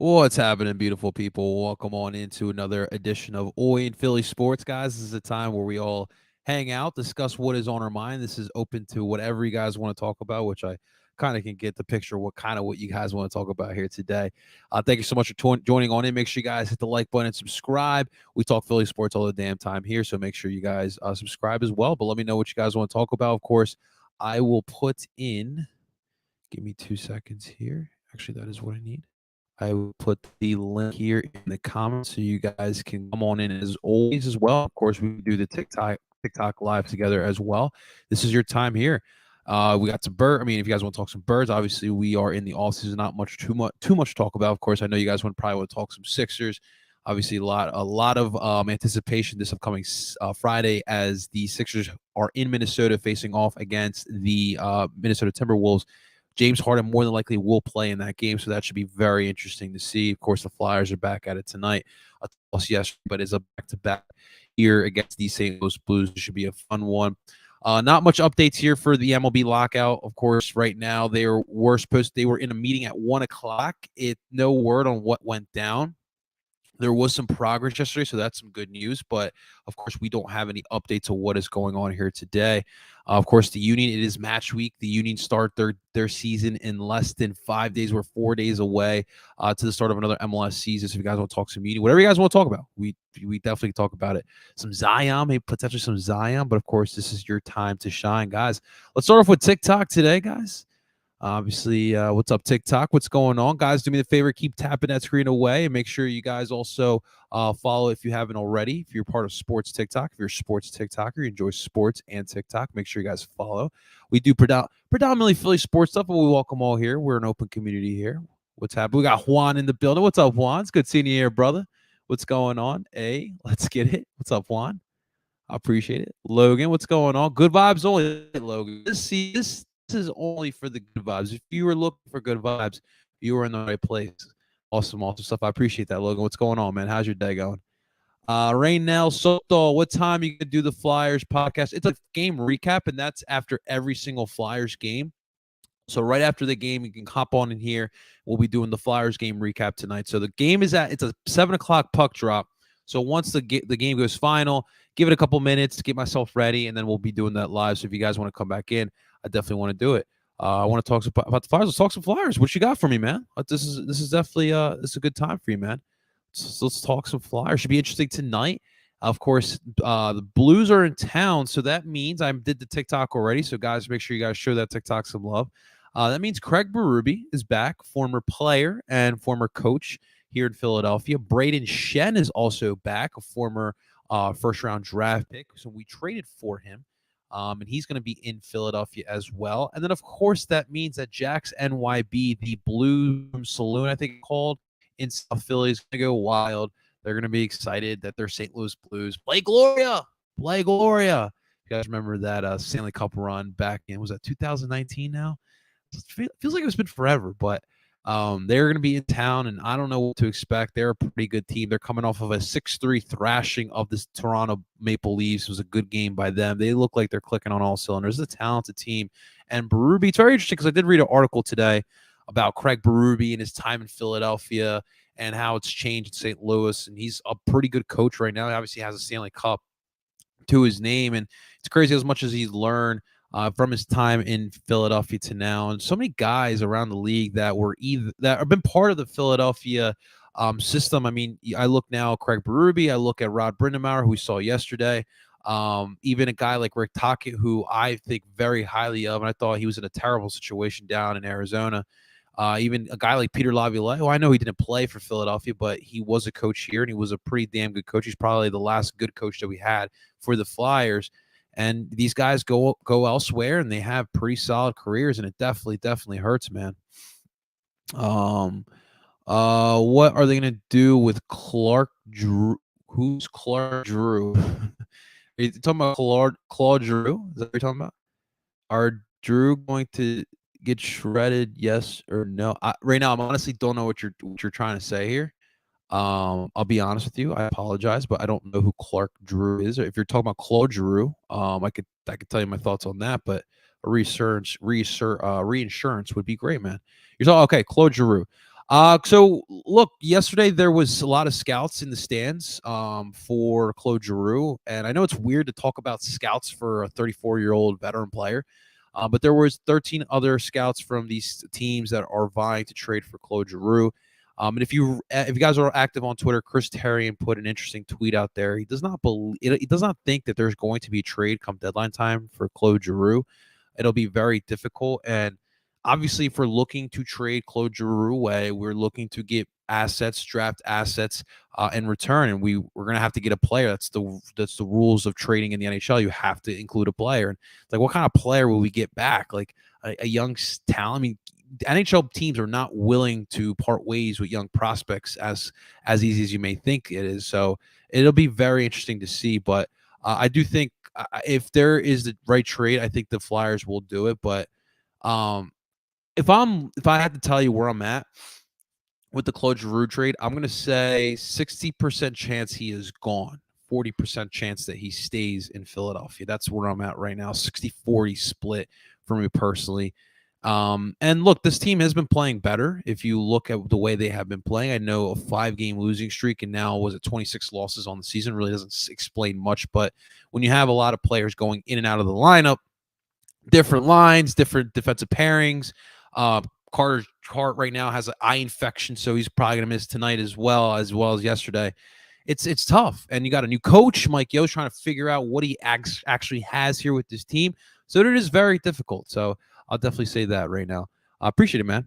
What's happening, beautiful people? Welcome on into another edition of Oi and Philly Sports, guys. This is a time where we all hang out, discuss what is on our mind. This is open to whatever you guys want to talk about, which I kind of can get the picture what you guys want to talk about here today. Thank you so much for joining on in. Make sure you guys hit the like button and subscribe. We talk Philly sports all the damn time here, so make sure you guys subscribe as well. But let me know what you guys want to talk about. Of course, I will put in. Give me 2 seconds here. Actually, that is what I need. I will put the link here in the comments so you guys can come on in as always as well. Of course, we do the TikTok live together as well. This is your time here. We got some bird. I mean, if you guys want to talk some birds, obviously we are in the off season. Not too much to talk about. Of course, I know you guys probably want to talk some Sixers. Obviously, a lot of anticipation this upcoming Friday as the Sixers are in Minnesota facing off against the Minnesota Timberwolves. James Harden more than likely will play in that game, so that should be very interesting to see. Of course, the Flyers are back at it tonight. Yes, but it's a back-to-back here against the St. Louis Blues. It should be a fun one. Not much updates here for the MLB lockout. Of course, right now they were in a meeting at 1:00. No word on what went down. There was some progress yesterday, so that's some good news. But of course, we don't have any updates of what is going on here today. Of course, the Union, it is match week. The Union start their season in less than 5 days. We're 4 days away to the start of another MLS season. So if you guys want to talk some Union, whatever you guys want to talk about, we definitely talk about it. Some Zion, maybe potentially some Zion. But of course, this is your time to shine, guys. Let's start off with TikTok today, guys. Obviously, what's up, TikTok? What's going on, guys? Do me the favor, keep tapping that screen away, and make sure you guys also follow if you haven't already. If you're part of Sports TikTok, if you're a sports TikToker, you enjoy sports and TikTok, make sure you guys follow. We do predominantly Philly sports stuff, but we welcome all here. We're an open community here. What's happening? We got Juan in the building. What's up, Juan? It's good seeing you here, brother. What's going on? Hey, let's get it. What's up, Juan? I appreciate it. Logan, what's going on? Good vibes only, Logan. This is only for the good vibes. If you were looking for good vibes, you were in the right place. Awesome stuff. I appreciate that, Logan. What's going on, man? How's your day going? Raynell Soto, what time you gonna do the Flyers podcast? It's a game recap, and that's after every single Flyers game. So right after the game, you can hop on in here. We'll be doing the Flyers game recap tonight. So the game it's a 7:00 puck drop. So once the game goes final, give it a couple minutes to get myself ready, and then we'll be doing that live. So if you guys want to come back in, I definitely want to do it. I want to talk about the Flyers. Let's talk some Flyers. What you got for me, man? This is definitely this is a good time for you, man. So let's talk some Flyers. Should be interesting tonight. Of course, the Blues are in town, so that means I did the TikTok already. So guys, make sure you guys show that TikTok some love. That means Craig Berube is back, former player and former coach here in Philadelphia. Braden Shen is also back, a former first-round draft pick. So we traded for him, and he's going to be in Philadelphia as well. And then, of course, that means that Jack's NYB, the Blue Saloon, I think it's called, in South Philly, is going to go wild. They're going to be excited that they're St. Louis Blues. Play Gloria! Play Gloria! You guys remember that Stanley Cup run back in, was that 2019 now? It feels like it's been forever, but they're going to be in town, and I don't know what to expect. They're a pretty good team. They're coming off of a 6-3 thrashing of this Toronto Maple Leafs. It was a good game by them. They look like they're clicking on all cylinders. It's a talented team. And Berube, it's very interesting because I did read an article today about Craig Berube and his time in Philadelphia and how it's changed in St. Louis, and he's a pretty good coach right now. He obviously has a Stanley Cup to his name, and it's crazy as much as he's learned from his time in Philadelphia to now, and so many guys around the league that have been part of the Philadelphia system. I mean, I look now, Craig Berube. I look at Rod Brind'Amour, who we saw yesterday. Even a guy like Rick Tocchet, who I think very highly of, and I thought he was in a terrible situation down in Arizona. Even a guy like Peter Laviolette, who I know he didn't play for Philadelphia, but he was a coach here, and he was a pretty damn good coach. He's probably the last good coach that we had for the Flyers. And these guys go elsewhere, and they have pretty solid careers, and it definitely hurts, man. What are they gonna do with Clark Drew? Who's Clark Drew? Are you talking about Claude Drew? Is that what you're talking about? Are Drew going to get shredded? Yes or no? Right now, I'm honestly don't know what you're trying to say here. I'll be honest with you. I apologize, but I don't know who Clark Drew is. If you're talking about Claude Giroux, I could tell you my thoughts on that. But a reinsurance would be great, man. You're talking okay, Claude Giroux. So look, yesterday there was a lot of scouts in the stands for Claude Giroux, and I know it's weird to talk about scouts for a 34-year-old veteran player, but there was 13 other scouts from these teams that are vying to trade for Claude Giroux. And if you guys are active on Twitter, Chris Terrian put an interesting tweet out there. He does not think that there's going to be a trade come deadline time for Claude Giroux. It'll be very difficult. And obviously, if we're looking to trade Claude Giroux away, we're looking to get assets, draft assets in return, and we're gonna have to get a player. That's the rules of trading in the NHL. You have to include a player, and it's like, what kind of player will we get back? Like a young talent. I mean, NHL teams are not willing to part ways with young prospects as easy as you may think it is. So it'll be very interesting to see. But I do think if there is the right trade, I think the Flyers will do it. But um, if I had to tell you where I'm at with the Claude Giroux trade, I'm gonna say 60% chance he is gone. 40% chance that he stays in Philadelphia. That's where I'm at right now. 60-40 split for me personally. And look, this team has been playing better. If you look at the way they have been playing, I know a 5-game losing streak and now was it 26 losses on the season really doesn't explain much. But when you have a lot of players going in and out of the lineup, different lines, different defensive pairings. Uh, Carter Hart right now has an eye infection, so he's probably going to miss tonight as well as yesterday. It's tough, and you got a new coach, Mike Yo's trying to figure out what he actually has here with this team. So it is very difficult. So I'll definitely say that right now. I appreciate it, man.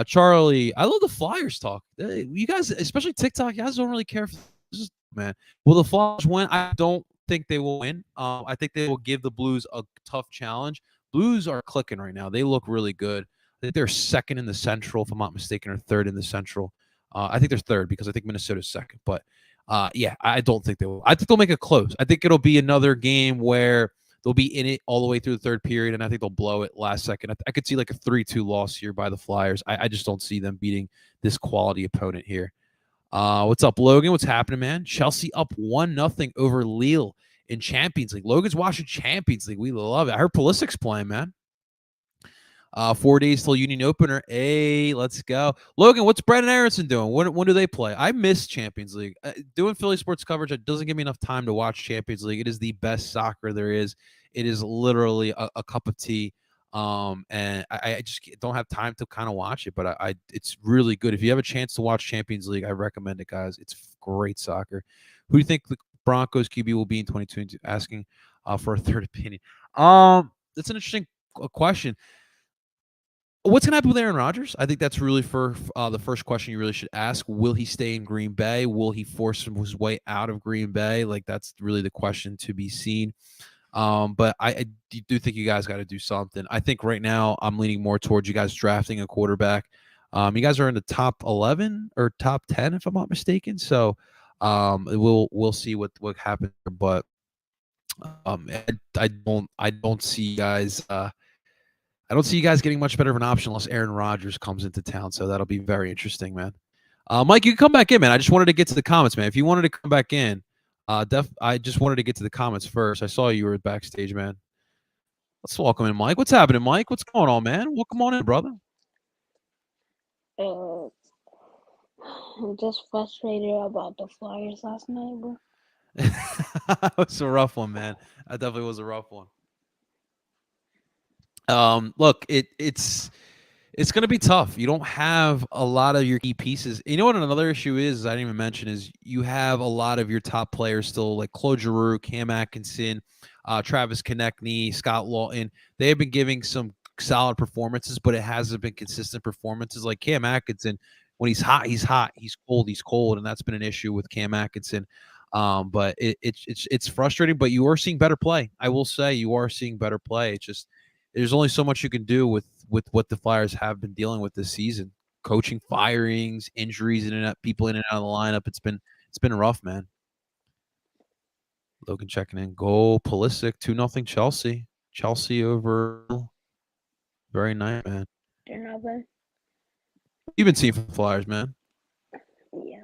Charlie, I love the Flyers talk. You guys, especially TikTok, you guys don't really care if this is man. Will the Flyers win? I don't think they will win. I think they will give the Blues a tough challenge. Blues are clicking right now. They look really good. I think they're second in the Central, if I'm not mistaken, or third in the Central. I think they're third because I think Minnesota's second. But yeah, I don't think they will. I think they'll make it close. I think it'll be another game where they'll be in it all the way through the third period, and I think they'll blow it last second. I could see like a 3-2 loss here by the Flyers. I just don't see them beating this quality opponent here. What's up, Logan? What's happening, man? Chelsea up 1-0 over Lille in Champions League. Logan's watching Champions League. We love it. I heard Pulisic's playing, man. 4 days till Union opener. Hey, let's go. Logan, what's Brandon Aronson doing? When do they play? I miss Champions League. Doing Philly sports coverage, it doesn't give me enough time to watch Champions League. It is the best soccer there is. It is literally a cup of tea. And I just don't have time to kind of watch it, but it's really good. If you have a chance to watch Champions League, I recommend it, guys. It's great soccer. Who do you think the Broncos QB will be in 2022? Asking for a third opinion. That's an interesting question. What's going to happen with Aaron Rodgers? I think that's really for the first question you really should ask. Will he stay in Green Bay? Will he force his way out of Green Bay? Like, that's really the question to be seen. But I do think you guys got to do something. I think right now I'm leaning more towards you guys drafting a quarterback. You guys are in the top 11 or top 10, if I'm not mistaken. So we'll see what happens. But I don't see you guys. I don't see you guys getting much better of an option unless Aaron Rodgers comes into town. So that'll be very interesting, man. Mike, you can come back in, man. I just wanted to get to the comments, man. If you wanted to come back in, I just wanted to get to the comments first. I saw you were backstage, man. Let's welcome in Mike. What's happening, Mike? What's going on, man? Welcome on in, brother. Uh, I'm just frustrated about the Flyers last night, bro. That was a rough one, man. That definitely was a rough one. Look, it's going to be tough. You don't have a lot of your key pieces. You know what another issue is I didn't even mention is you have a lot of your top players still, like Claude Giroux, Cam Atkinson, Travis Konechny, Scott Lawton. They have been giving some solid performances, but it hasn't been consistent performances. Like Cam Atkinson, when he's hot, he's hot. He's cold, he's cold, and that's been an issue with Cam Atkinson. But it's frustrating. But you are seeing better play. I will say you are seeing better play. It's just there's only so much you can do with what the Flyers have been dealing with this season. Coaching firings, injuries, in and out, people in and out of the lineup. It's been rough, man. Logan checking in. Goal Pulisic 2-0 Chelsea. Chelsea over. Very nice, man. They're not bad. What you been seeing from the Flyers, man? Yeah,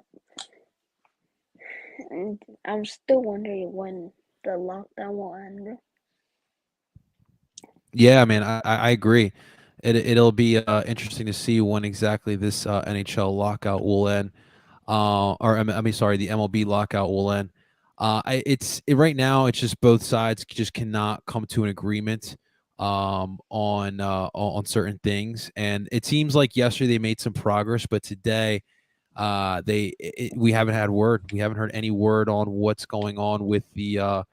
and I'm still wondering when the lockdown will end, bro. Yeah, man, I agree. It'll be interesting to see when exactly this NHL lockout will end. Or I mean, sorry, the MLB lockout will end. Right now. It's just both sides just cannot come to an agreement on certain things, and it seems like yesterday they made some progress, but today we haven't had word. We haven't heard any word on what's going on with the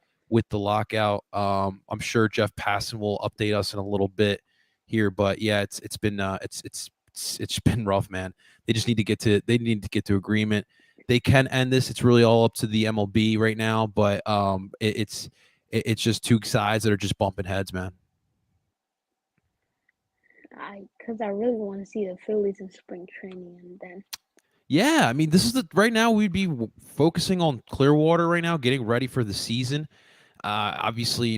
lockout. I'm sure Jeff Passan will update us in a little bit here, but yeah, it's been it's been rough, man. They need to get to agreement. They can end this. It's really all up to the MLB right now, but it's just two sides that are just bumping heads, man. Cause I really want to see the Phillies in spring training, and then Yeah, I mean, this is the right now we'd be focusing on Clearwater right now, getting ready for the season. Obviously,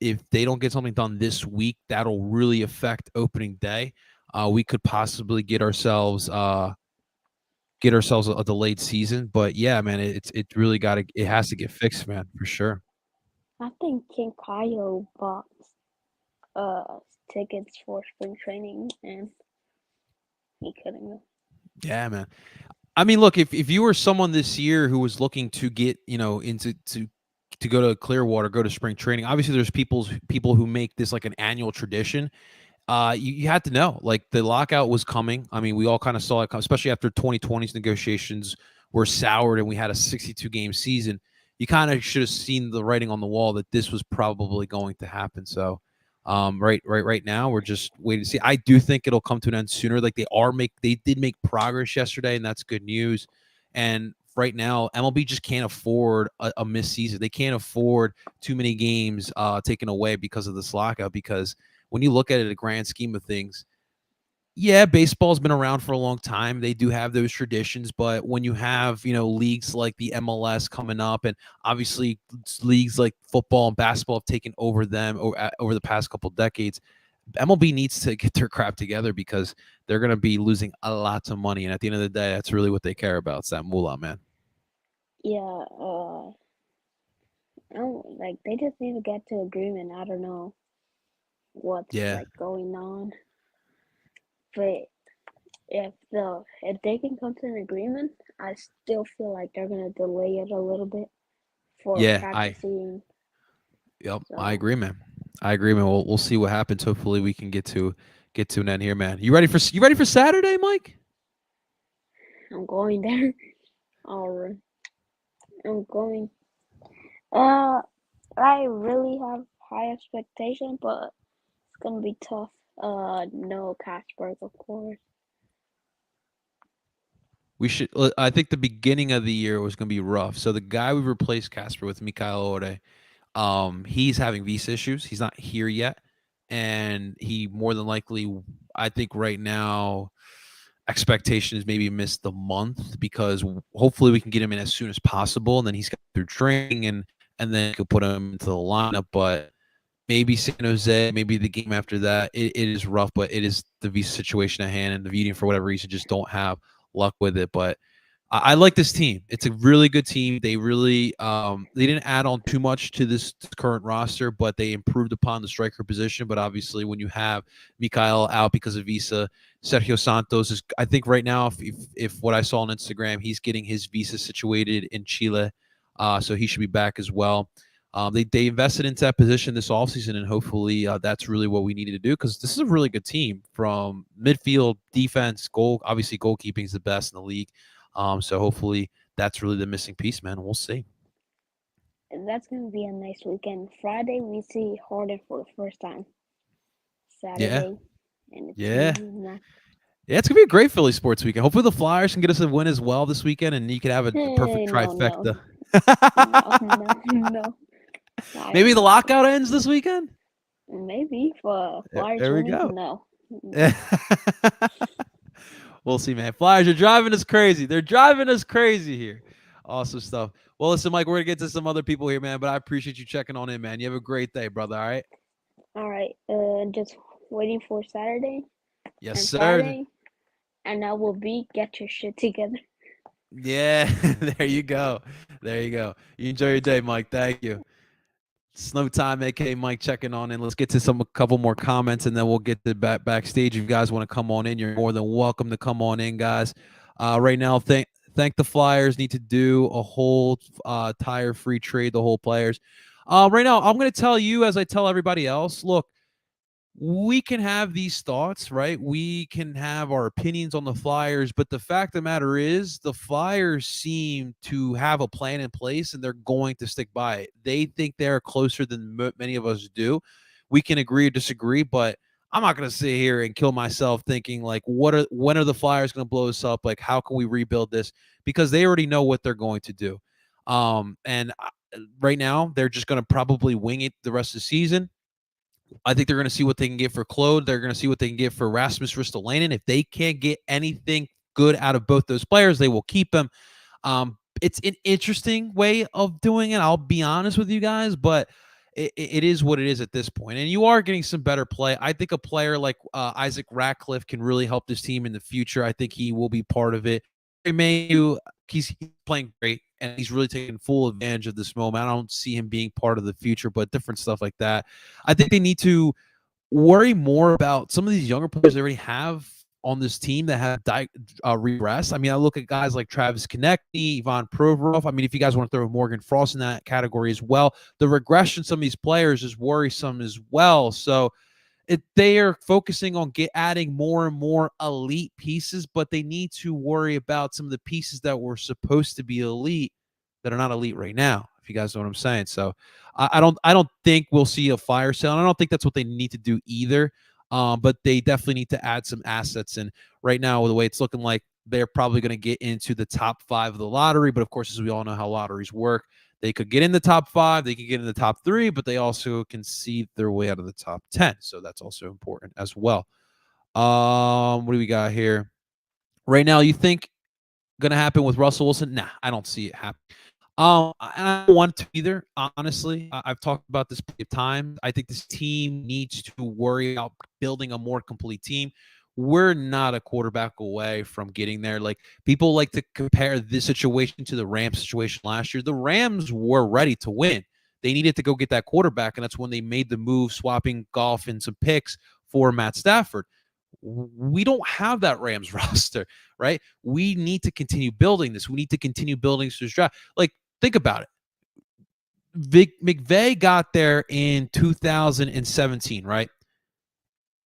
if they don't get something done this week, that'll really affect opening day. We could possibly get ourselves a delayed season. But yeah, man, it really it has to get fixed, man, for sure. I think King Kyle bought uh tickets for spring training, and he couldn't go. Yeah, man. I mean, look, if you were someone this year who was looking to get, into to go to Clearwater, go to spring training, obviously there's people who make this like an annual tradition. You had to know, like, the lockout was coming. I mean, we all kind of saw it come, especially after 2020's negotiations were soured and we had a 62 game season. You kind of should have seen the writing on the wall that this was probably going to happen. So, right now, we're just waiting to see. I do think it'll come to an end sooner. Like, they did make progress yesterday, and that's good news. And right now, MLB just can't afford a missed season. They can't afford too many games taken away because of this lockout, because when you look at it, a grand scheme of things, yeah, baseball's been around for a long time. They do have those traditions, but when you have, leagues like the MLS coming up, and obviously leagues like football and basketball have taken over them over the past couple decades, MLB needs to get their crap together because they're going to be losing a lot of money. And at the end of the day, that's really what they care about. It's that moolah, man. Yeah, I don't, like they just need to get to agreement. I don't know what's Yeah. like going on, but if they can come to an agreement, I still feel like they're gonna delay it a little bit for Yeah. practicing. Yep. I So agree, man. I agree, man. We'll see what happens. Hopefully we can get to an end here, man. You ready for Saturday, Mike? I'm going there. Or I'm going. Uh, I really have high expectation, but it's gonna be tough. No Casper, of course. We should. I think the beginning of the year was going to be rough. So the guy we replaced Casper with, Mikhail Ore, he's having visa issues. He's not here yet, and he more than likely, I think right now, expectation is maybe miss the month, because hopefully we can get him in as soon as possible, and then he's got through training, and then you could put him into the lineup. But maybe San Jose, maybe the game after that. It is rough, but it is the visa situation at hand, and the Vita, for whatever reason, just don't have luck with it. But I like this team. It's a really good team. They didn't add on too much to this current roster, but they improved upon the striker position. But obviously, when you have Mikhail out because of visa, Sergio Santos is, I think right now, if what I saw on Instagram, he's getting his visa situated in Chile, so he should be back as well. They invested into that position this offseason, and hopefully that's really what we needed to do, because this is a really good team from midfield, defense, goal. Obviously, goalkeeping is the best in the league. So hopefully that's really the missing piece, man. We'll see. That's gonna be a nice weekend. Friday we see Harden for the first time. Yeah, Saturday, and it's yeah, not. yeah. It's gonna be a great Philly sports weekend. Hopefully the Flyers can get us a win as well this weekend, and you can have a perfect No, no, trifecta. no, no, no. Maybe Flyers the not. lockout ends this weekend. Maybe for Flyers There we winning. go. No, We'll see, man. Flyers are driving us crazy. They're driving us crazy here. Awesome stuff. Well, listen, Mike, we're gonna get to some other people here, man. But I appreciate you checking on in, man. You have a great day, brother. All right. all right. Just waiting for Saturday Yes, and sir. Friday, and I will be get your shit together. Yeah. There you go. There you go. You enjoy your day, Mike. Thank you. Snow time, aka Mike, checking on in. Let's get to a couple more comments, and then we'll get to backstage. If you guys want to come on in, you're more than welcome to come on in, guys. Right now, thank the Flyers. Need to do a whole tire free trade. The whole players. Right now, I'm going to tell you, as I tell everybody else. Look, we can have these thoughts, right? We can have our opinions on the Flyers, but the fact of the matter is, the Flyers seem to have a plan in place and they're going to stick by it. They think they're closer than many of us do. We can agree or disagree, but I'm not going to sit here and kill myself thinking like, when are the Flyers going to blow this up? Like, how can we rebuild this? Because they already know what they're going to do. And right now, they're just going to probably wing it the rest of the season. I think they're going to see what they can get for Claude. They're going to see what they can get for Rasmus Ristolainen. If they can't get anything good out of both those players, they will keep them. It's an interesting way of doing it. I'll be honest with you guys, but it is what it is at this point. And you are getting some better play. I think a player like Isaac Ratcliffe can really help this team in the future. I think he will be part of it. Mayhew, he's playing great and he's really taking full advantage of this moment. I don't see him being part of the future, but different stuff like that. I think they need to worry more about some of these younger players they already have on this team that have regressed. I mean, I look at guys like Travis Konecny, Ivan Provorov. I mean, if you guys want to throw Morgan Frost in that category as well, the regression of some of these players is worrisome as well. So they are focusing on adding more and more elite pieces, but they need to worry about some of the pieces that were supposed to be elite that are not elite right now. If you guys know what I'm saying, so I don't think we'll see a fire sale. And I don't think that's what they need to do either. But they definitely need to add some assets. And right now, the way it's looking like, they're probably going to get into the top 5 of the lottery. But of course, as we all know how lotteries work, they could get in the top 5, they could get in the top 3, but they also can see their way out of the top 10. So that's also important as well. What do we got here? Right now, you think going to happen with Russell Wilson? Nah, I don't see it happen. I don't want to either, honestly. I've talked about this plenty of times. I think this team needs to worry about building a more complete team. We're not a quarterback away from getting there. Like, people like to compare this situation to the Rams situation last year. The Rams were ready to win. They needed to go get that quarterback, and that's when they made the move, swapping Goff and some picks for Matt Stafford. We don't have that Rams roster, right? We need to continue building this. We need to continue building this draft. Like, think about it. McVay got there in 2017, right?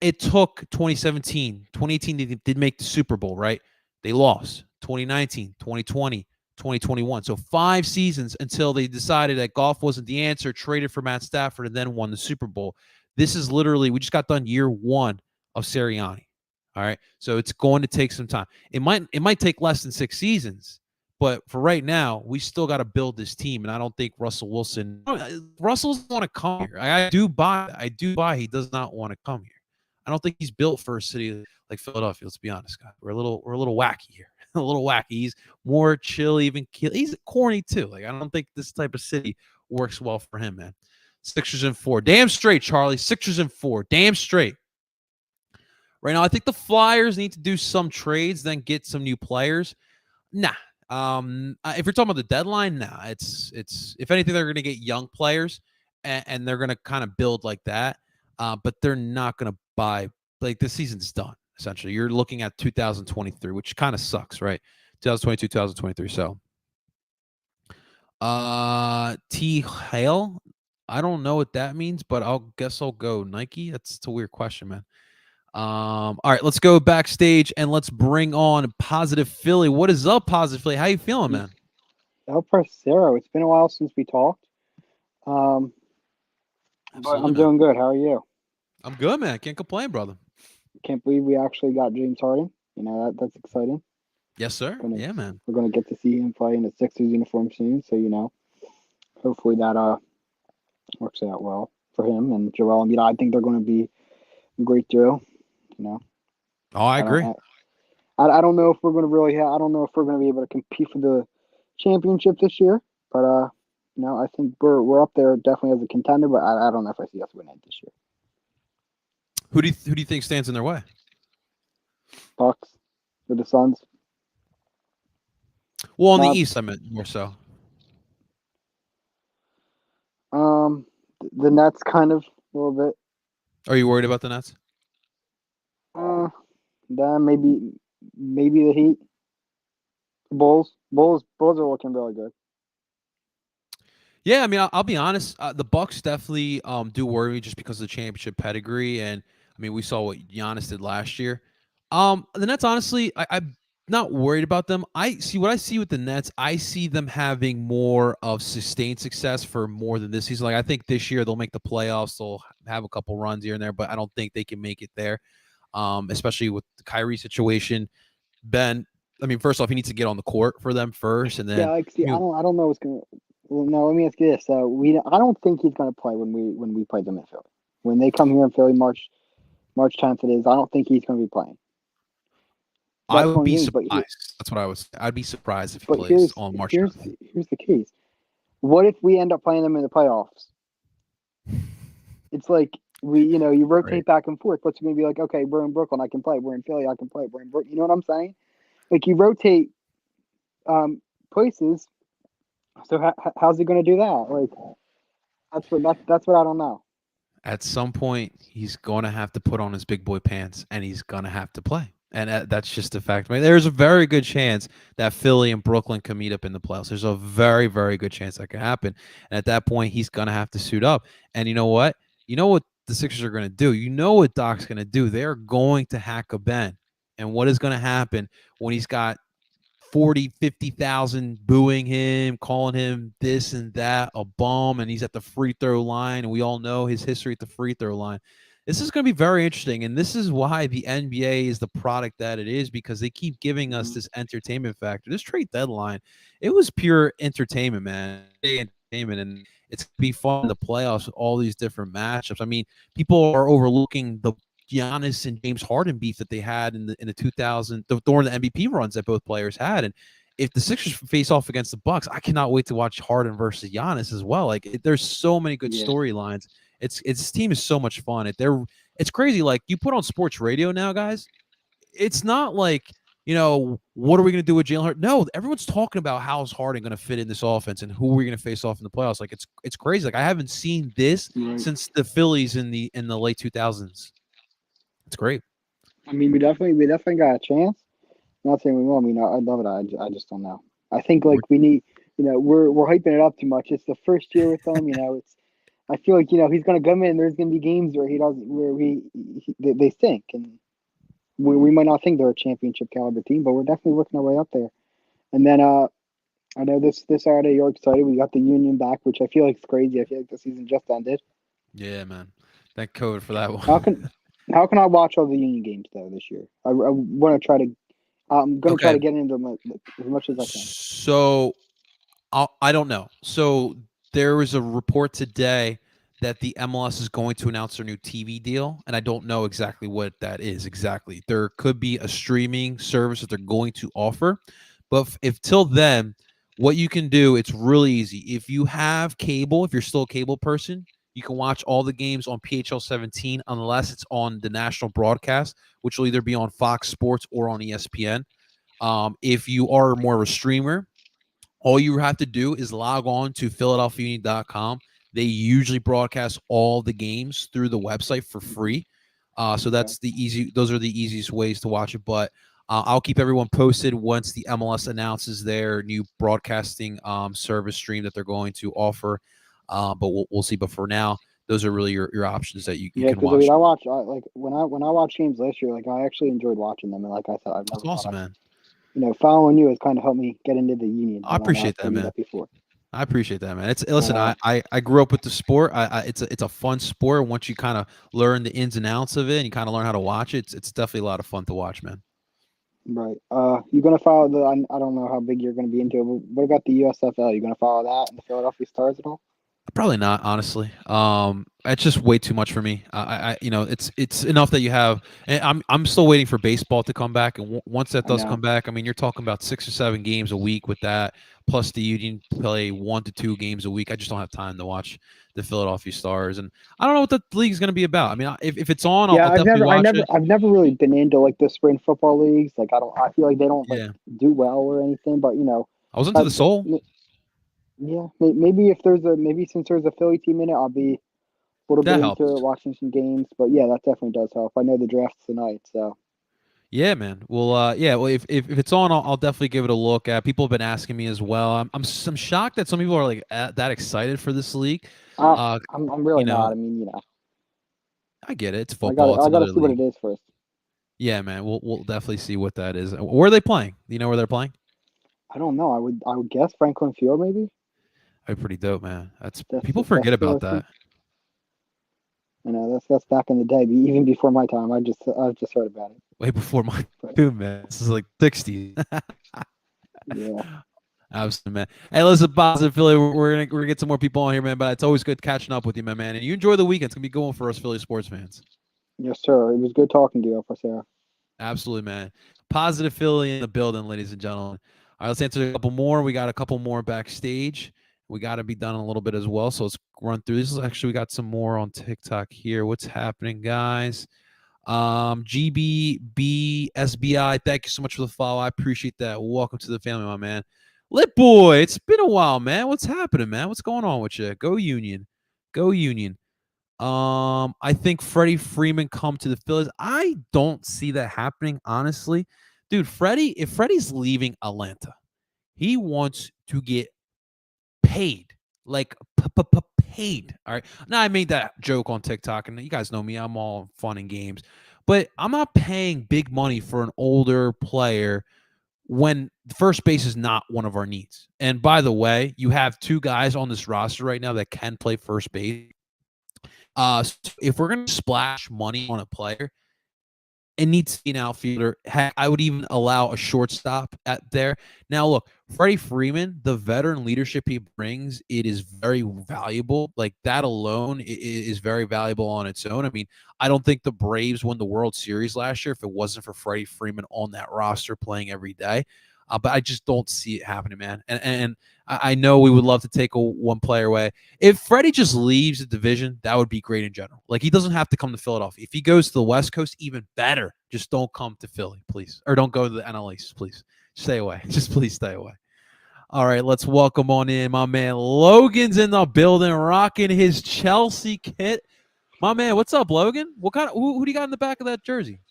It took 2017, 2018, they did make the Super Bowl, right? They lost 2019, 2020, 2021. So 5 seasons until they decided that Goff wasn't the answer, traded for Matt Stafford, and then won the Super Bowl. This is literally, we just got done year 1 of Sirianni. All right. So it's going to take some time. It might take less than 6 seasons, but for right now, we still got to build this team. And I don't think Russell doesn't want to come here. I do buy he does not want to come here. I don't think he's built for a city like Philadelphia. Let's be honest, guys. We're a little wacky here. A little wacky. He's more chill, even he's corny too. Like, I don't think this type of city works well for him, man. Sixers and 4. Damn straight, Charlie. Sixers and 4. Damn straight. Right now, I think the Flyers need to do some trades, then get some new players. Nah. If you're talking about the deadline, nah. It's if anything, they're going to get young players, and they're going to kind of build like that. But they're not going to buy, like, the season's done. Essentially, you're looking at 2023, which kind of sucks, right? 2022, 2023. So, T Hale, I don't know what that means, but I'll go Nike. It's a weird question, man. All right, let's go backstage and let's bring on Positive Philly. What is up, Positive Philly? How you feeling, man? El Parcero. It's been a while since we talked. Um, but Absolutely, I'm man. doing good. How are you? I'm good, man. Can't complain, brother. Can't believe we actually got James Harden. That's exciting. Yes, sir. Gonna Yeah, man. we're gonna get to see him play in a Sixers uniform soon. So hopefully that works out well for him and Joel. I think they're going to be a great duo. You know, Oh, I I don't agree. I don't know if we're going to I don't know if we're going to be able to compete for the championship this year. But I think we're up there definitely as a contender. But I don't know if I see us winning this year. Who do you think stands in their way? Bucks with the Suns. Well, on the Not East, I meant more so. um the Nets kind of a little bit. Are you worried about the Nets? Uh, then maybe the Heat, Bulls are looking really good. Yeah, I mean, I'll be honest. The Bucks definitely do worry me just because of the championship pedigree, and I mean, we saw what Giannis did last year. The Nets, honestly, I'm not worried about them. I see what I see with the Nets. I see them having more of sustained success for more than this season. Like I think this year they'll make the playoffs. They'll have a couple runs here and there, but I don't think they can make it there. Especially with the Kyrie situation. Ben, I mean, first off, he needs to get on the court for them first, and Yeah, then like see, you I don't know what's gonna. Well, no, let me ask you this. I don't think he's gonna play when we play them in Philly. When they come here in Philly, March 10th it is. I don't think he's gonna be playing I that would upcoming be game. surprised. That's what I was. I'd be surprised if he But plays on March here's 10th. here's the case. What if we end up playing them in the playoffs? It's like you Right. rotate back and forth. What's going to be like? Okay, we're in Brooklyn, I can play. We're in Philly, I can play. We're in Brooklyn. You know what I'm saying? Like you rotate places. So how's he going to do that? Like that's what I don't know. At some point, he's going to have to put on his big boy pants, and he's going to have to play. And that's just a fact. I mean, there's a very good chance that Philly and Brooklyn can meet up in the playoffs. There's a very, very good chance that can happen. And at that point, he's going to have to suit up. And you know what? You know what the Sixers are going to do? You know what Doc's going to do? They're going to hack a Ben. And what is going to happen when he's got 40, 50,000 booing him, calling him this and that, a bum, and he's at the free throw line. And we all know his history at the free throw line. This is going to be very interesting. And this is why the NBA is the product that it is, because they keep giving us Mhm. this entertainment factor. This trade deadline, it was pure entertainment, man. Entertainment. And it's going to be fun in the playoffs with all these different matchups. I mean, people are overlooking the Giannis and James Harden beef that they had in the 2000 during the MVP runs that both players had. And if the Sixers face off against the Bucks, I cannot wait to watch Harden versus Giannis as well. Like there's so many good Yeah, storylines. It's this team is so much fun. It's crazy. Like you put on sports radio now, guys. It's not like what are we going to do with Jalen Hurts? No, everyone's talking about how's Harden going to fit in this offense and who we're going to face off in the playoffs. Like it's crazy. Like I haven't seen this right. since the Phillies in the late 2000s. It's great. I mean, we definitely got a chance. Not saying we won't. I mean, I love it. I just don't know. I think We're like we need. We're hyping it up too much. It's the first year with him. It's. I feel like he's gonna come in. There's gonna be games where he doesn't, where they stink, and we might not think they're a championship caliber team, but we're definitely working our way up there. And then I know this Saturday you're excited. We got the Union back, which I feel like is crazy. I feel like the season just ended. Yeah, man. Thank COVID for that How one. can how can I watch all the Union games though this year? I want to try to. I'm gonna try Okay. to get into them as much as I can. So I don't know. So there was a report today that the MLS is going to announce their new TV deal, and I don't know exactly what that is exactly. There could be a streaming service that they're going to offer, but if till then, what you can do, it's really easy. If you have cable, if you're still a cable person, you can watch all the games on PHL 17 unless it's on the national broadcast, which will either be on Fox Sports or on ESPN. If you are more of a streamer, all you have to do is log on to philadelphiaunion.com. They usually broadcast all the games through the website for Mhm. free. So Okay. that's the easy. Those are the easiest ways to watch it. But I'll keep everyone posted once the MLS announces their new broadcasting service stream that they're going to offer. But we'll see. But for now, those are really your options that you Yeah, can because I mean, watch. like when I watched games last year, like I actually enjoyed watching them, and like I said, I've That's never thought awesome, I man. following you has kind of helped me get into the Union I when I appreciate that, didn't do man. that before. I appreciate that, man. It's But listen. I grew up with the sport. It's a fun sport. Once you kind of learn the ins and outs of it, and you kind of learn how to watch it, it's definitely a lot of fun to watch, man. right, you're gonna follow the. I don't know how big you're gonna be into it, but what about the USFL? You gonna follow that and the Philadelphia Stars at all? Probably not, honestly. It's just way too much for me. It's enough that you have. And I'm still waiting for baseball to come back, and once that I does come know. back, I mean, you're talking about 6 or 7 games a week with that, plus the Union play 1 to 2 games a week. I just don't have time to watch the Philadelphia Stars, and I don't know what the league is going to be about. I mean, if it's on, I'll, Yeah, I'll definitely watch it. I've never really been into like the spring football leagues. Like I don't. I feel like they don't like Yeah, do well or anything. But I was into that, the Soul. maybe if there's a maybe since there's a Philly team in it, I'll be. little bit That into helps. it, watching some games. But yeah, that definitely does help. I know the draft's tonight, so Yeah, man. Well, yeah. Well, if it's on, I'll definitely give it a look. People have been asking me as well. I'm shocked that some people are like that excited for this league. uh, Uh, I'm you really not. know, I mean, I get it. It's football. It's I gotta another see what league. it is first. Yeah, man. We'll definitely see what that is. Where are they playing? Do you know where they're playing? I don't know. I would guess Franklin Field maybe. That'd be pretty dope, man. That's people That's forget about I think. that. You know, that's back in the day, even before my time. I've just heard about it. Way before my But too, man. This is like 60s. yeah, Absolutely, man. Hey, listen, positive Philly. We're gonna get some more people on here, man. But it's always good catching up with you, my man. And you enjoy the weekend. It's gonna be going for us Philly sports fans. yes, sir. It was good talking to you, Parcero. Absolutely, man. Positive Philly in the building, ladies and gentlemen. All right, let's answer a couple more. We got a couple more backstage. We got to be done in a little bit as well. So let's run through this. Actually, we got some more on TikTok here. What's happening, guys? GBBSBI, thank you so much for the follow. I appreciate that. Welcome to the family, my man. Lit boy, it's been a while, man. What's happening, man? What's going on with you? Go Union. Go Union. I think Freddie Freeman come to the Phillies. I don't see that happening, honestly. Dude, if Freddie's leaving Atlanta, he wants to get paid. Like paid. All right. Now I made that joke on TikTok, and you guys know me. I'm all fun and games. But I'm not paying big money for an older player when first base is not one of our needs. And by the way, you have two guys on this roster right now that can play first base. So if we're gonna splash money on a player, it needs to be an outfielder. Heck, I would even allow a shortstop at there. Now, look, Freddie Freeman, the veteran leadership he brings, it is very valuable. Like that alone is very valuable on its own. I mean, I don't think the Braves won the World Series last year if it wasn't for Freddie Freeman on that roster playing every day. But I just don't see it happening, man. And I know we would love to take one player away. If Freddie just leaves the division, that would be great in general. Like he doesn't have to come to Philadelphia. If he goes to the West Coast, even better. Just don't come to Philly, please. Or don't go to the NL East, please. Stay away. Just please stay away. All right, let's welcome on in my man Logan's in the building, rocking his Chelsea kit. My man, what's up, Logan? What kind of who do you got in the back of that jersey?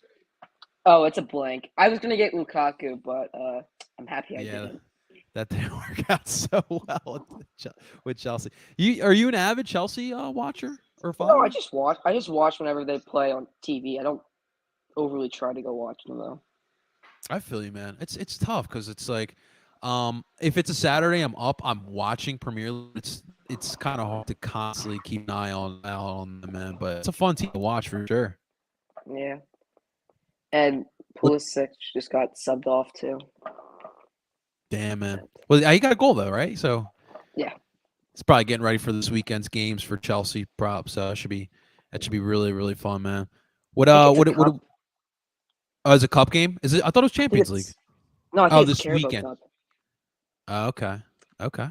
Oh, it's a blank. I was gonna get Lukaku, but I'm happy I Yeah, didn't. that didn't work out so well with Chelsea. Are you an avid Chelsea watcher or No, I follower? just watch. I just watch whenever they play on TV. I don't overly try to go watch them though. I feel you, man. It's tough because it's like, if it's a Saturday, I'm up, I'm watching Premier League. It's kind of hard to constantly keep an eye on out on them, man. But it's a fun team to watch for sure. Yeah, and What? Pulisic just got subbed off too. Damn, man. Well, he got a goal though, right? So Yeah, it's probably getting ready for this weekend's games for Chelsea props. That should be really really fun, man. What I think it's a what cup. oh, is it a cup game? Is it? I thought it was I think Champions League. it's no. I Oh, think it's this Carabao weekend. Cup. Oh, okay, okay.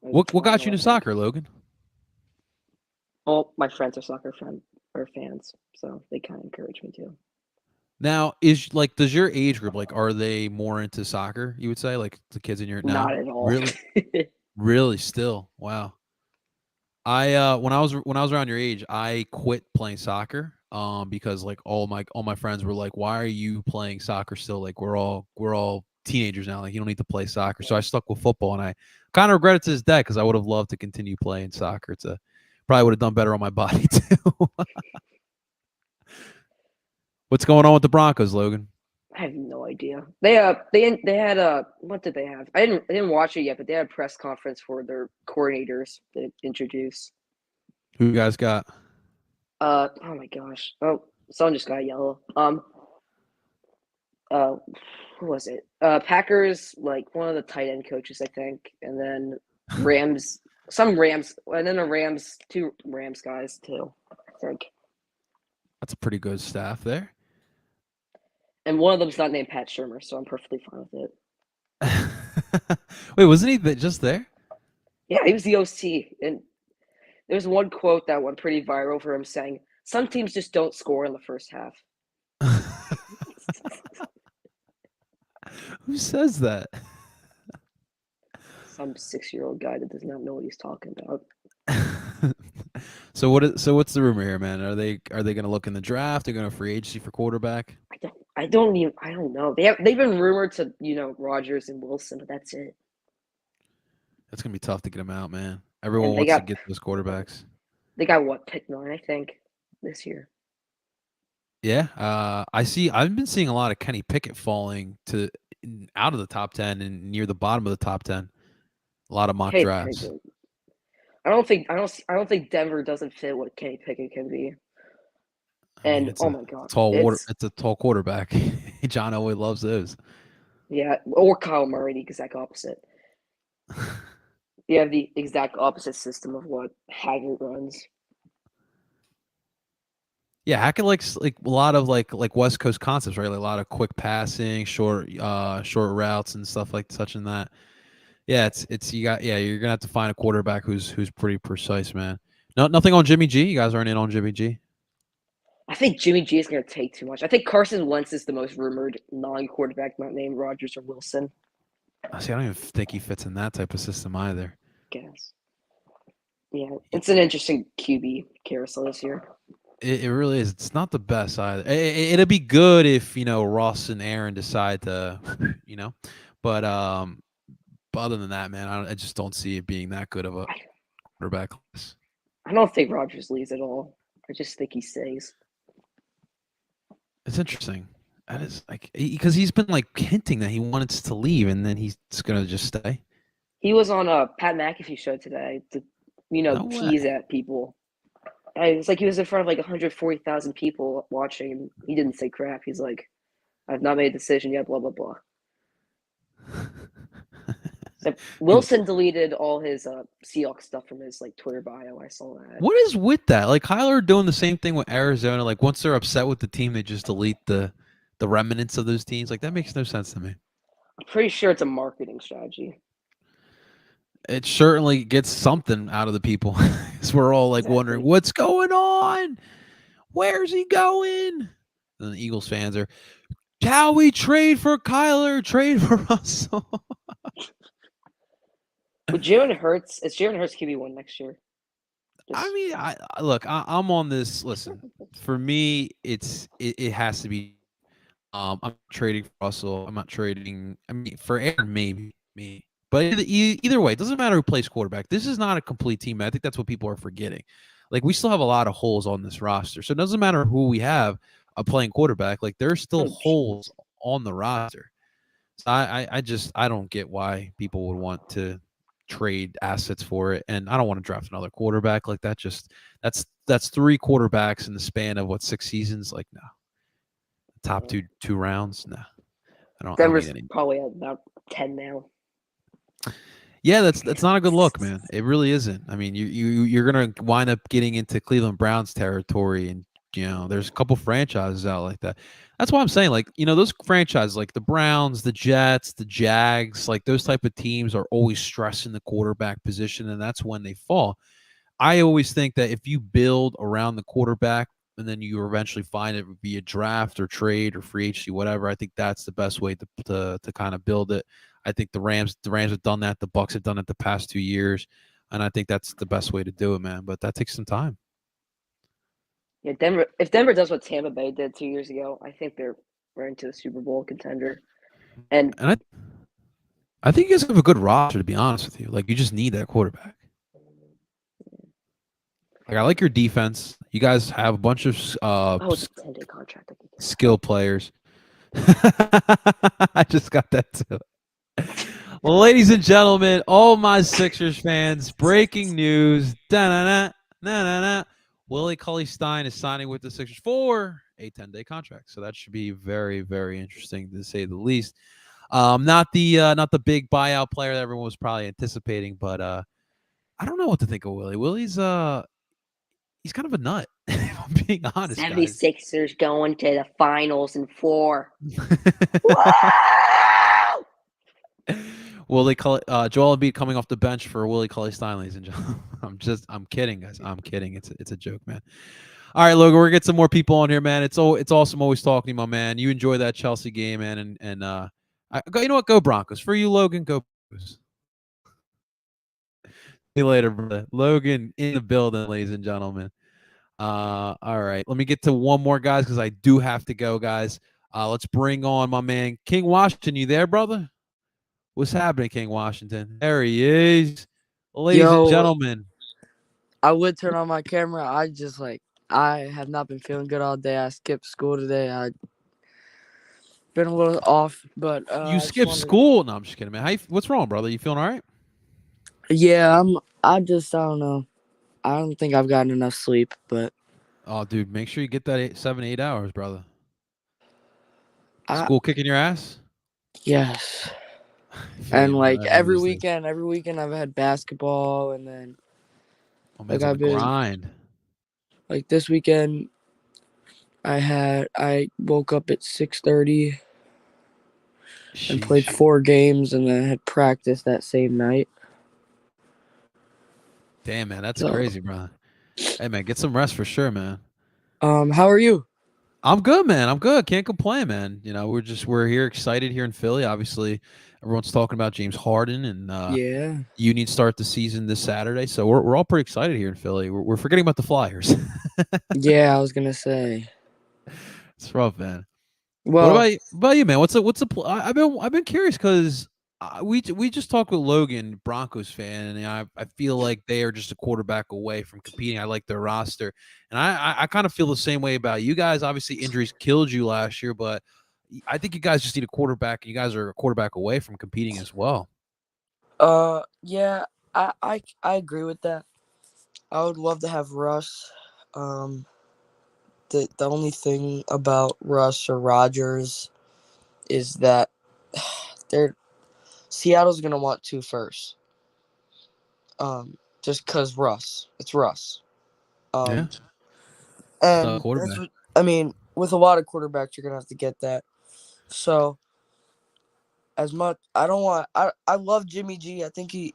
Or the What got you final, I into think. soccer, Logan? Well, my friends are fans, so they kind of encourage me to. Now, is like, does your age group like are they more into soccer? You would say like the kids in your Not no, at all. really, really, still, wow. I when I was around your age, I quit playing soccer because like all my friends were like, why are you playing soccer still? Like we're all teenagers now. Like you don't need to play soccer. So I stuck with football, and I kind of regret it to this day because I would have loved to continue playing soccer. Probably would have done better on my body too. What's going on with the Broncos, Logan? I have no idea. They had what did they have? I didn't watch it yet, but they had a press conference for their coordinators to introduce. Who you guys got? Oh my gosh. Oh, someone just got yellow. Uh, who was it? Packers, like one of the tight end coaches, I think, and then Rams, some Rams, and then the Rams, two Rams guys too, I think. That's a pretty good staff there. And one of them's not named Pat Shermer, so I'm perfectly fine with it. Wait, wasn't he just there? Yeah, he was the OC, and there's one quote that went pretty viral for him saying, "Some teams just don't score in the first half." Who says that? Some 6-year-old guy that does not know what he's talking about. what's the rumor here, man? Are they going to look in the draft? They're going to free agency for quarterback? I don't know. They've been rumored to Rodgers and Wilson, but that's it. It's going to be tough to get them out, man. And Everyone wants to get those quarterbacks. they got what, pick 9, I think, this year. Yeah, I've been seeing a lot of Kenny Pickett falling out of the top 10 and near the bottom of the top 10. A lot of mock Kenny drafts. Pickett. I don't think Denver doesn't fit what Kenny Pickett can be. I mean, And it's oh a my god, it's a tall quarterback. John Elway loves those. yeah, or Kyle Murray, the exact opposite. You have the exact opposite system of what Haggard runs. Yeah, Hackett likes like a lot of like West Coast concepts, right? Like a lot of quick passing, short routes and stuff like such and that. Yeah, it's you're gonna have to find a quarterback who's pretty precise, man. No, nothing on Jimmy G. You guys aren't in on Jimmy G. I think Jimmy G is going to take too much. I think Carson Wentz is the most rumored non-quarterback, not named Rodgers or Wilson. See, I don't even think he fits in that type of system either. Guess. Yeah, it's an interesting QB carousel this year. It really is. It's not the best either. It'll be good if Ross and Aaron decide to, but other than that, man, I just don't see it being that good of a quarterback class. I don't think Rodgers leaves at all. I just think he stays. It's interesting. That is like because he's been like hinting that he wants to leave, and then he's gonna just stay. He was on a Pat McAfee show today to, No tease way. at people. It's like he was in front of like 140,000 people watching. He didn't say crap. He's like, "I've not made a decision yet." Blah blah blah. So Wilson deleted all his Seahawks stuff from his like Twitter bio. I saw that. What is with that? Like Kyler doing the same thing with Arizona. Like once they're upset with the team, they just delete the remnants of those teams. Like that makes no sense to me. I'm pretty sure it's a marketing strategy. It certainly gets something out of the people. Because we're all like wondering what's going on. Where's he going? And the Eagles fans are, how we trade for Kyler, trade for Russell. With Jalen Hurts, is Jalen Hurts QB1 next year? I mean, I'm on this. Listen, for me, it has to be. I'm not trading for Russell. I'm not trading. I mean, for Aaron, maybe me. But either way, it doesn't matter who plays quarterback. This is not a complete team. I think that's what people are forgetting. Like we still have a lot of holes on this roster, so it doesn't matter who we have playing quarterback. Like there's still holes on the roster. So I don't get why people would want to trade assets for it, and I don't want to draft another quarterback like that. That's 3 quarterbacks in the span of 6 seasons. Like no, top two rounds. No, Denver's I don't need any. probably at about 10 now. Yeah, that's not a good look, man. It really isn't. I mean, you're gonna wind up getting into Cleveland Browns territory, and there's a couple franchises out like that. That's why I'm saying, like, those franchises like the Browns, the Jets, the Jags, like those type of teams are always stressing the quarterback position, and that's when they fall. I always think that if you build around the quarterback and then you eventually find it via draft or trade or free agency, whatever, I think that's the best way to kind of build it. I think the Rams have done that. The Bucks have done it the past 2 years, and I think that's the best way to do it, man. But that takes some time. Yeah, Denver. If Denver does what Tampa Bay did 2 years ago, I think they're right into a Super Bowl contender. And I think you guys have a good roster, to be honest with you. Like you just need that quarterback. Like I like your defense. You guys have a bunch of it's a 10-day contract. skill players. I just got that too. Well, ladies and gentlemen, all my Sixers fans, breaking news. Willie Cauley-Stein is signing with the Sixers for a 10-day contract. So that should be very, very interesting to say the least. Not the big buyout player that everyone was probably anticipating, but I don't know what to think of Willie. Willie's he's kind of a nut, if I'm being honest. 76ers going to the finals in 4. Willie Joel Embiid coming off the bench for Willie Cauley-Stein, ladies and gentlemen. I'm kidding, guys. I'm kidding. It's a joke, man. All right, Logan, we're gonna get some more people on here, man. It's awesome always talking to you, my man. You enjoy that Chelsea game, man, and you know what? Go Broncos. For you, Logan, go Broncos. See you later, brother. Logan in the building, ladies and gentlemen. All right. Let me get to one more, guys, because I do have to go, guys. Let's bring on my man, King Washington. You there, brother? What's happening, King Washington? There he is. Ladies and Yo, gentlemen. I would turn on my camera. I have not been feeling good all day. I skipped school today. I been a little off, but You I just skipped wanted. school? No, I'm just kidding, man. What's wrong, brother? You feeling all right? Yeah, I don't know. I don't think I've gotten enough sleep, but Oh, dude, make sure you get that 7, 8 hours, brother. I School kicking your ass? yes. I feel And you, man. like I understand. every weekend I've had basketball, and then My like man's on the I've been grind. like this weekend I woke up at 6:30 and played Sheesh. 4 games, and then had practice that same night. Damn, man, that's So crazy, brother. Hey, man, get some rest for sure, man. how are you? I'm good, man. I'm good. Can't complain, man. We're here excited here in Philly. Obviously, everyone's talking about James Harden and Yeah, Union start the season this Saturday. So we're all pretty excited here in Philly. We're forgetting about the Flyers. yeah. I was gonna say. It's rough, man. What Well, about you, man? I've been curious because we just talked with Logan, Broncos fan, and I feel like they are just a quarterback away from competing. I like their roster, and I kind of feel the same way about you guys. Obviously, injuries killed you last year, but I think you guys just need a quarterback. And you guys are a quarterback away from competing as well. yeah, I agree with that. I would love to have Russ. Um, the only thing about Russ or Rogers is that they're Seattle's gonna want two first. Just cause Russ, it's Russ. Yeah, Um, stud and that's quarterback. what I mean. With a lot of quarterbacks, you're gonna have to get that. So as much I don't want. I love Jimmy G. I think he.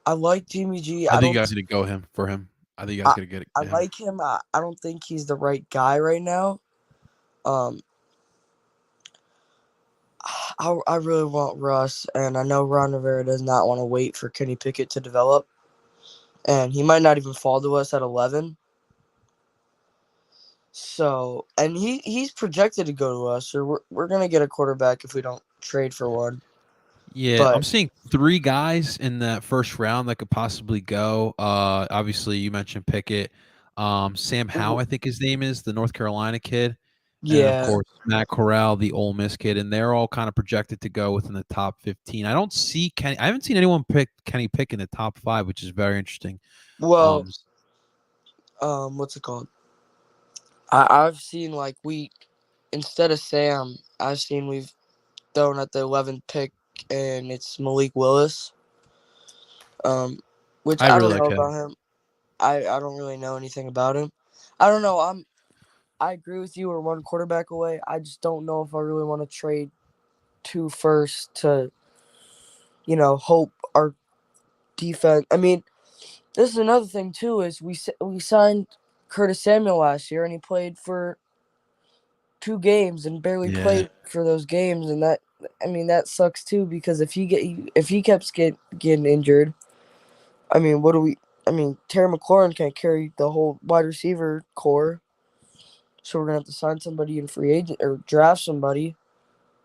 I like Jimmy G. I I think you don't. guys need to go him for him. I think you guys I, got to get I him. like him. I don't think he's the right guy right now. Um, I really want Russ, and I know Ron Rivera does not want to wait for Kenny Pickett to develop, and he might not even fall to us at 11. So, and he's projected to go to us, or we're gonna get a quarterback if we don't trade for one. Yeah, I'm But seeing 3 guys in that first round that could possibly go. Obviously, you mentioned Pickett. Sam Howe, I think his name is, the North Carolina kid. And then, of yeah, course, Matt Corral, the Ole Miss kid. And they're all kind of projected to go within the top 15. I haven't seen anyone pick Kenny Pick in the top 5, which is very interesting. well, Um, what's it called? I've seen like we instead of Sam, I've seen we've thrown at the 11th pick, and it's Malik Willis. Um, which I I really don't like know him. about him. I don't really know anything about him. I don't know. I agree with you. We're one quarterback away. I just don't know if I really want to trade two first to, hope our defense. I mean, this is another thing too. Is we signed Curtis Samuel last year, and he played for 2 games and barely Yeah. played for those games, and that sucks too because if he kept getting injured, I mean, what do we? I mean, Terry McLaurin can't carry the whole wide receiver core. So we're gonna have to sign somebody in free agent or draft somebody,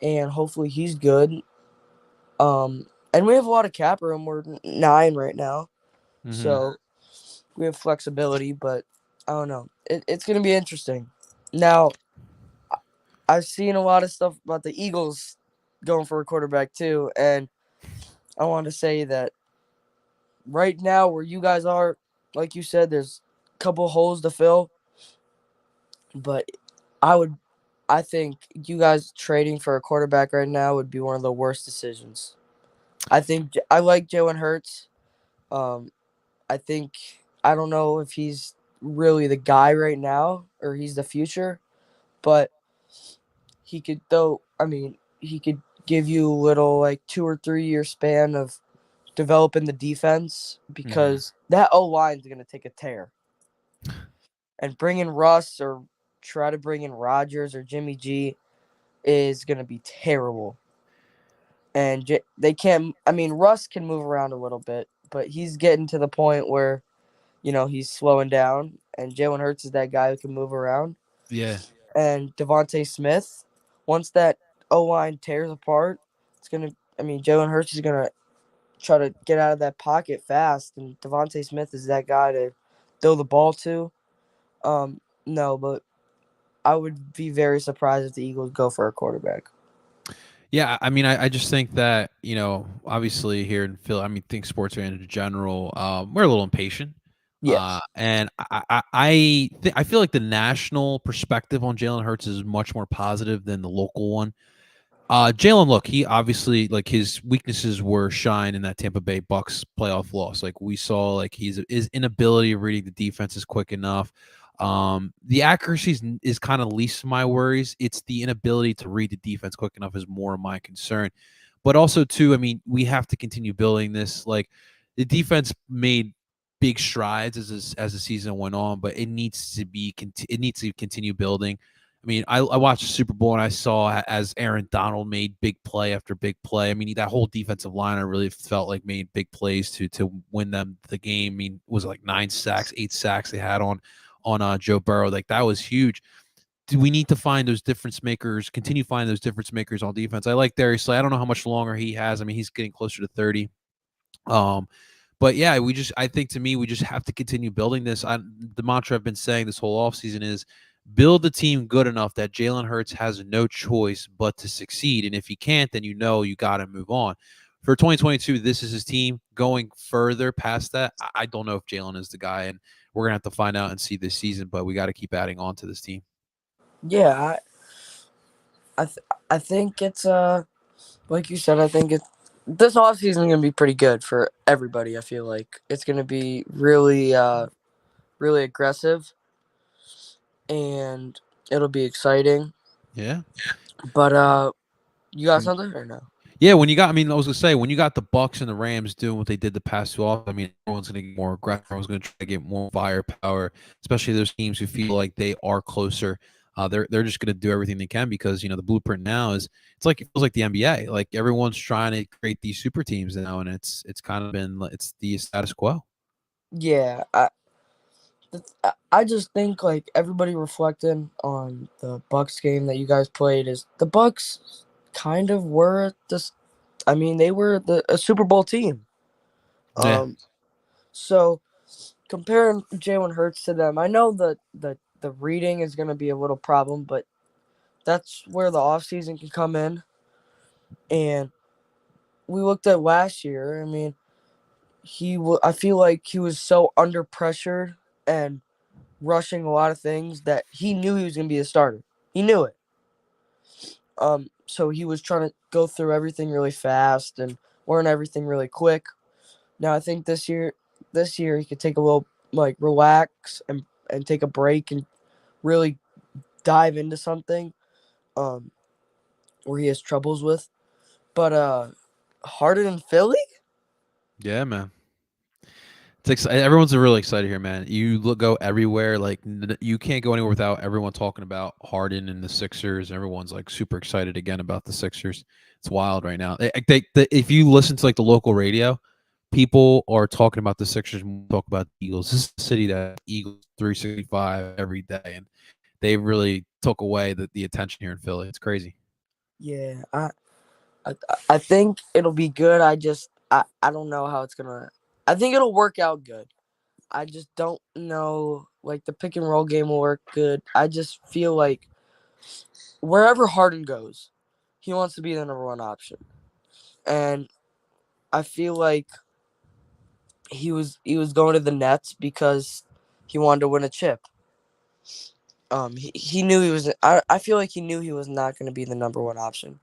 and hopefully he's good. And we have a lot of cap room. We're 9 right now, Hmm. so we have flexibility. But I don't know. It's gonna be interesting. Now I've seen a lot of stuff about the Eagles going for a quarterback too, and I want to say that right now where you guys are, like you said, there's a couple holes to fill, but I would I think you guys trading for a quarterback right now would be one of the worst decisions. I like Jalen Hurts. Um, I think I don't know if he's really the guy right now or he's the future, but he could though. I mean, he could give you a little like 2 or 3 year span of developing the defense Hmm. because that O line is gonna take a tear. And bringing Russ or try to bring in Rodgers or Jimmy G is gonna be terrible. And they can't. I mean, Russ can move around a little bit, but he's getting to the point where he's slowing down, and Jalen Hurts is that guy who can move around. Yeah. And Devontae Smith, once that O line tears apart, it's gonna. I mean, Jalen Hurts is gonna try to get out of that pocket fast, and Devontae Smith is that guy to throw the ball to. No, but I would be very surprised if the Eagles go for a quarterback. Yeah, I mean, I just think that, obviously here in Philly, I mean, think sports fans in general, we're a little impatient. Yes. And I feel like the national perspective on Jalen Hurts is much more positive than the local one. Jalen, look, he obviously, like, his weaknesses were shine in that Tampa Bay Bucks playoff loss. Like, we saw, like, his inability of reading the defense is quick enough. The accuracy is kind of least of my worries. It's the inability to read the defense quick enough is more of my concern. But also, too, I mean, we have to continue building this. Like, the defense made big strides as the season went on, but it needs to continue building. I mean, I watched the Super Bowl and I saw as Aaron Donald made big play after big play. I mean, that whole defensive line I really felt like made big plays to win them the game. I mean, it was like 9 sacks, 8 sacks they had on Joe Burrow. Like, that was huge. Do we need to find those difference makers? Continue finding those difference makers on defense. I like Darius Slay. I don't know how much longer he has. I mean, he's getting closer to 30. Um, but yeah, I think to me, we just have to continue building this. The mantra I've been saying this whole offseason is build the team good enough that Jalen Hurts has no choice but to succeed. And if he can't, then you got to move on. For 2022, this is his team. Going further past that, I don't know if Jalen is the guy, and we're gonna have to find out and see this season. But we got to keep adding on to this team. Yeah, I think it's like you said. I think this offseason is gonna be pretty good for everybody. I feel like it's gonna be really aggressive, and it'll be exciting. Yeah. But you got something or no? Yeah, I mean, I was gonna say when you got the Bucks and the Rams doing what they did the past 2 off, I mean, everyone's gonna get more aggressive. Everyone's gonna try to get more firepower, especially those teams who feel like they are closer. They're just gonna do everything they can because the blueprint now is it feels like the NBA. Like everyone's trying to create these super teams now, and it's kind of been it's the status quo. Yeah, I just think like everybody reflecting on the Bucks game that you guys played is the Bucks kind of were this. I mean, they were a Super Bowl team. Yeah, So comparing Jalen Hurts to them, I know the reading is going to be a little problem, but that's where the offseason can come in. And we looked at last year. I mean, I feel like he was so under pressure and rushing a lot of things that he knew he was going to be a starter. He knew it. So he was trying to go through everything really fast and learn everything really quick. Now I think this year he could take a little like relax and take a break and really dive into something where he has troubles with. But Harden and Philly? yeah, man. Everyone's really excited here, man. Go everywhere. Like you can't go anywhere without everyone talking about Harden and the Sixers. Everyone's like super excited again about the Sixers. It's wild right now. If you listen to like the local radio, people are talking about the Sixers more than talk about the Eagles. This is a city that Eagles 365 every day, and they really took away the attention here in Philly. It's crazy. Yeah, I I think it'll be good. I don't know how it's gonna. I think it'll work out good. I just don't know. Like the pick and roll game will work good. I just feel like wherever Harden goes, he wants to be the number one option, and I feel like he was going to the Nets because he wanted to win a chip. He knew he was. I feel like he knew he was not going to be the number one option,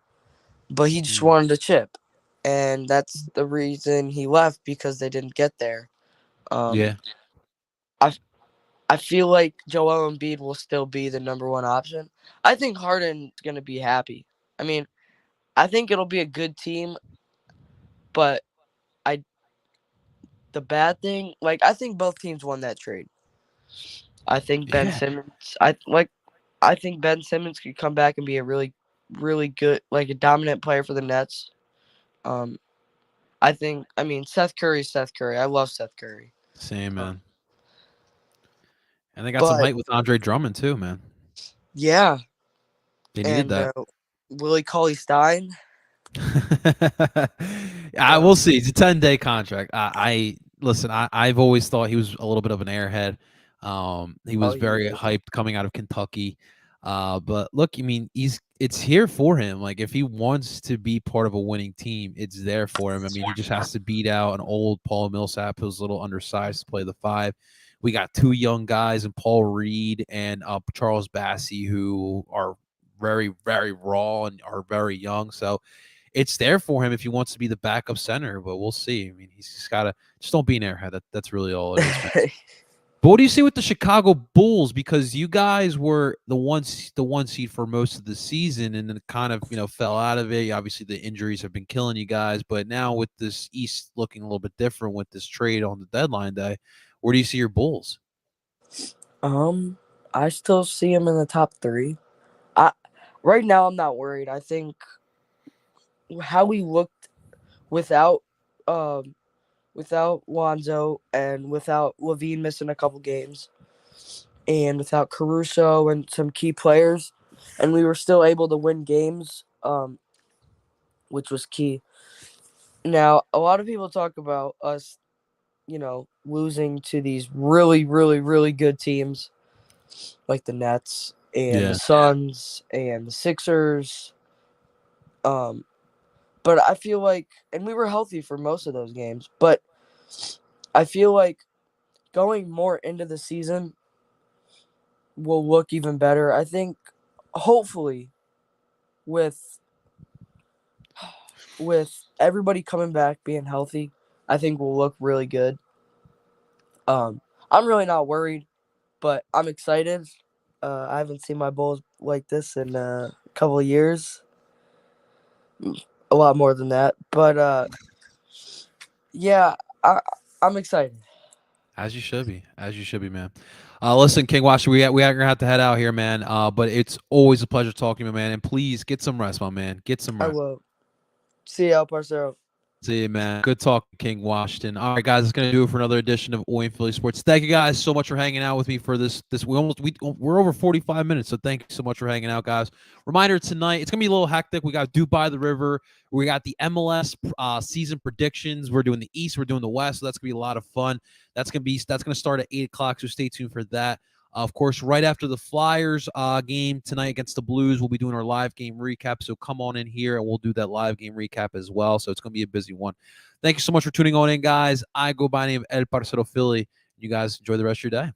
but he just Mm. wanted a chip, and that's the reason he left because they didn't get there. Um, Yeah, I I feel like Joel Embiid will still be the number one option. I think Harden's going to be happy. I mean, I think it'll be a good team, but I the bad thing, like I think both teams won that trade. I think Ben yeah. Simmons. I think Ben Simmons could come back and be a really, really good, like a dominant player for the Nets. Um, I mean, Seth Curry's Seth Curry. I love Seth Curry. Same, man. And they got some But height with Andre Drummond too, man. yeah, They needed and that. Willie Cauley Stein. I Uh, will see. It's a 10-day contract. I listen. I've always thought he was a little bit of an airhead. He oh, was he very is. hyped coming out of Kentucky. But look, I mean, it's here for him. Like if he wants to be part of a winning team, it's there for him. I mean, he just has to beat out an old Paul Millsap who's a little undersized to play the 5. We got 2 young guys in Paul Reed and Charles Bassey who are very, very raw and are very young. So it's there for him if he wants to be the backup center, but we'll see. I mean, he's just got to just don't be an airhead. That's really all it is, man. But what do you see with the Chicago Bulls? Because you guys were the one seed for most of the season, and then kind of fell out of it. Obviously, the injuries have been killing you guys, but now with this East looking a little bit different with this trade on the deadline day, where do you see your Bulls? I still see him in the top 3. I right now I'm not worried. I think how we looked without um without Lonzo and without Levine missing a couple games and without Caruso and some key players, and we were still able to win games, which was key. Now, a lot of people talk about us, losing to these really, really, really good teams like the Nets and the Yeah, Suns and the Sixers. Um, but I feel like, and we were healthy for most of those games, but I feel like going more into the season will look even better. I think, hopefully, with everybody coming back, being healthy, I think we'll look really good. Um, I'm really not worried, but I'm excited. I haven't seen my Bulls like this in a couple of years, a lot more than that. But yeah, I'm excited. as you should be, man. Listen, King Washer, we are gonna have to head out here, man. But it's always a pleasure talking to you, man. And please get some rest, my man. Get some I rest. will. See you, Parcero. See you, man. Good talking, King Washington. All right, guys, it's gonna do it for another edition of Oi and Philly Sports. Thank you guys so much for hanging out with me for this. We're over 45 minutes, so thank you so much for hanging out, guys. Reminder tonight, it's gonna be a little hectic. We got Duke by the River. We got the MLS season predictions. We're doing the East. We're doing the West. So that's gonna be a lot of fun. That's gonna start at 8 o'clock. So stay tuned for that. Of course, right after the Flyers game tonight against the Blues, we'll be doing our live game recap. So come on in here and we'll do that live game recap as well. So it's going to be a busy one. Thank you so much for tuning on in, guys. I go by the name of El Parcero Philly. You guys enjoy the rest of your day.